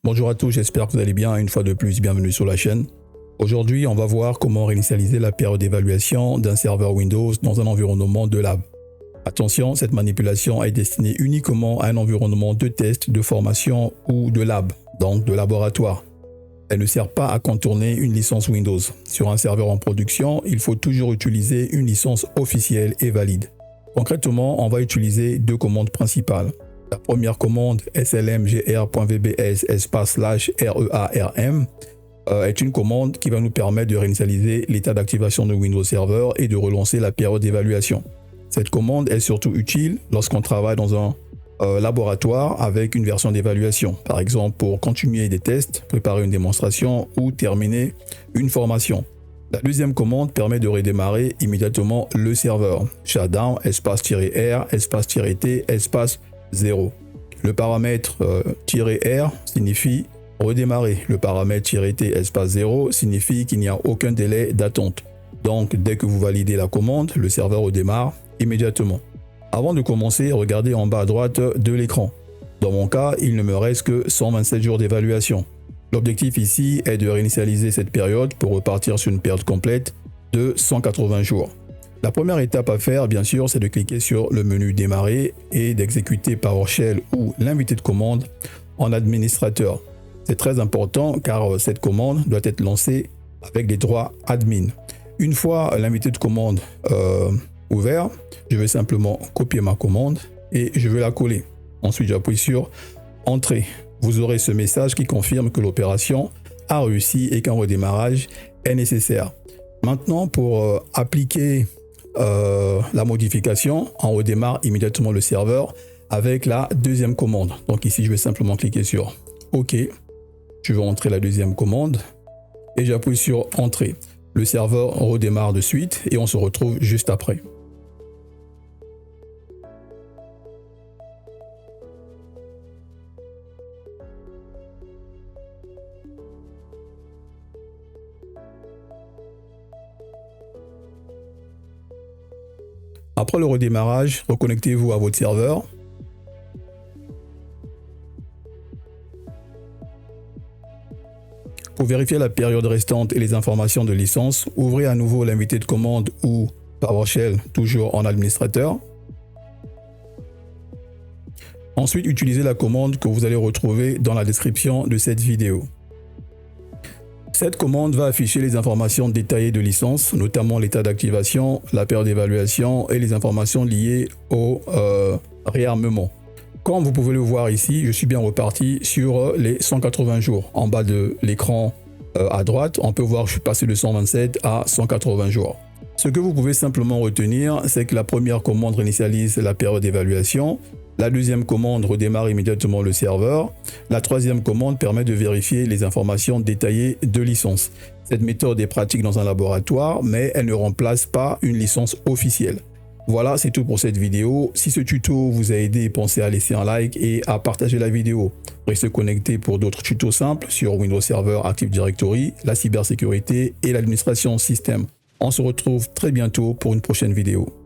Bonjour à tous, j'espère que vous allez bien. Une fois de plus, bienvenue sur la chaîne. Aujourd'hui, on va voir comment réinitialiser la période d'évaluation d'un serveur Windows dans un environnement de lab. Attention, cette manipulation est destinée uniquement à un environnement de test, de formation ou de lab, donc de laboratoire. Elle ne sert pas à contourner une licence Windows. Sur un serveur en production, il faut toujours utiliser une licence officielle et valide. Concrètement, on va utiliser deux commandes principales. La première commande slmgr.vbs /rearm est une commande qui va nous permettre de réinitialiser l'état d'activation de Windows Server et de relancer la période d'évaluation. Cette commande est surtout utile lorsqu'on travaille dans un laboratoire avec une version d'évaluation, par exemple pour continuer des tests, préparer une démonstration ou terminer une formation. La deuxième commande permet de redémarrer immédiatement le serveur. Shutdown --r --t --0. Le paramètre "-r" signifie redémarrer. Le paramètre "-t --0" signifie qu'il n'y a aucun délai d'attente. Donc, dès que vous validez la commande, le serveur redémarre immédiatement. Avant de commencer, regardez en bas à droite de l'écran. Dans mon cas, il ne me reste que 127 jours d'évaluation. L'objectif ici est de réinitialiser cette période pour repartir sur une période complète de 180 jours. La première étape à faire, bien sûr, c'est de cliquer sur le menu Démarrer et d'exécuter PowerShell ou l'invité de commande en administrateur. C'est très important car cette commande doit être lancée avec des droits admin. Une fois l'invité de commande ouvert, je vais simplement copier ma commande et je vais la coller. Ensuite, j'appuie sur Entrée. Vous aurez ce message qui confirme que l'opération a réussi et qu'un redémarrage est nécessaire. Maintenant, pour appliquer la modification, on redémarre immédiatement le serveur avec la deuxième commande. Donc ici, je vais simplement cliquer sur OK. Je vais entrer la deuxième commande et j'appuie sur Entrée. Le serveur redémarre de suite et on se retrouve juste après. Après le redémarrage, reconnectez-vous à votre serveur. Pour vérifier la période restante et les informations de licence, ouvrez à nouveau l'invité de commande ou PowerShell, toujours en administrateur. Ensuite, utilisez la commande que vous allez retrouver dans la description de cette vidéo. Cette commande va afficher les informations détaillées de licence, notamment l'état d'activation, la période d'évaluation et les informations liées au réarmement. Comme vous pouvez le voir ici, je suis bien reparti sur les 180 jours. En bas de l'écran à droite, on peut voir que je suis passé de 127 à 180 jours. Ce que vous pouvez simplement retenir, c'est que la première commande réinitialise la période d'évaluation. La deuxième commande redémarre immédiatement le serveur. La troisième commande permet de vérifier les informations détaillées de licence. Cette méthode est pratique dans un laboratoire, mais elle ne remplace pas une licence officielle. Voilà, c'est tout pour cette vidéo. Si ce tuto vous a aidé, pensez à laisser un like et à partager la vidéo. Restez connectés pour d'autres tutos simples sur Windows Server, Active Directory, la cybersécurité et l'administration système. On se retrouve très bientôt pour une prochaine vidéo.